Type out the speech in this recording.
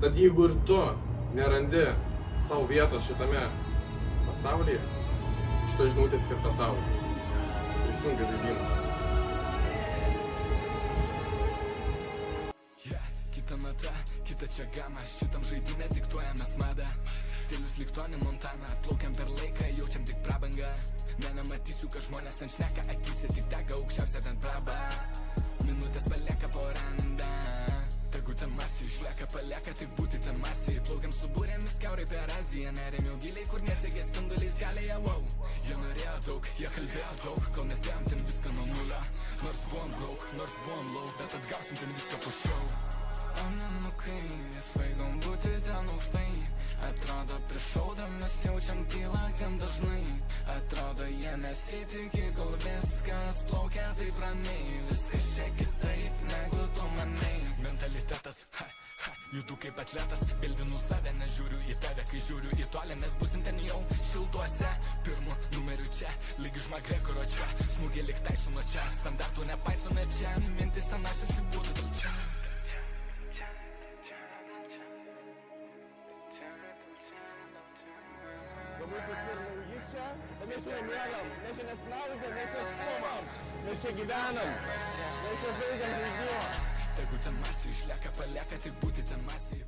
Tad jeigu ir tu nerandi savo vietos šitame pasaulyje, šita žinutė skirta tau. Prisijunk prie žaidimo. Kita nata, kita čia gama, šitam žaidime diktuojamės madą. Stilius lyg Tony Montana, plaukiam per laiką, jaučiam tik prabangą. Nenamatysiu, kad žmonės ten šneka, akise tik dega aukščiausia ten praba. Minutės palieka po randą, tegu ten masė išlieka, palieka tik būti ten masė. Plaukiam su būrėmis kiaurai per Aziją, nerėm jau giliai, kur nesiekė spinduliais galėje, wow. Jie norėjo daug, jie kalbėjo daug, kol mes dėjom ten viską nuo nulio. Nors buvom broke, nors buvom low, bet atgausim ten viską po show. Pamenukai, svaigom būti ten aukštai. Atrodo prišaudam, mes jaučiam tylą gan dažnai. Atrodo jie nesitikė, kol viskas plaukia taip ramiai. Viskas čia kitaip, negu tu manai. Mentalitetas, judu kaip atletas. Bildinu save, nežiūriu į tave, kai žiūriu į tolę. Mes busim ten jau šiltuose, pirmu numeriu čia. Lyg iš Magregoro čia, smūgiai lyg Taisono čia. Standartų nepaisome čia, mintis ten aš būtų dėl čia. Galbūt visi ir nauji čia, bet mes čia nemiegam, mes čia nesnaudžiam, mes čia skubam, mes čia gyvenam, mes čia žaidžiam žaidimą. Tegu ten masė išlieka, palieka tik būti ten masė.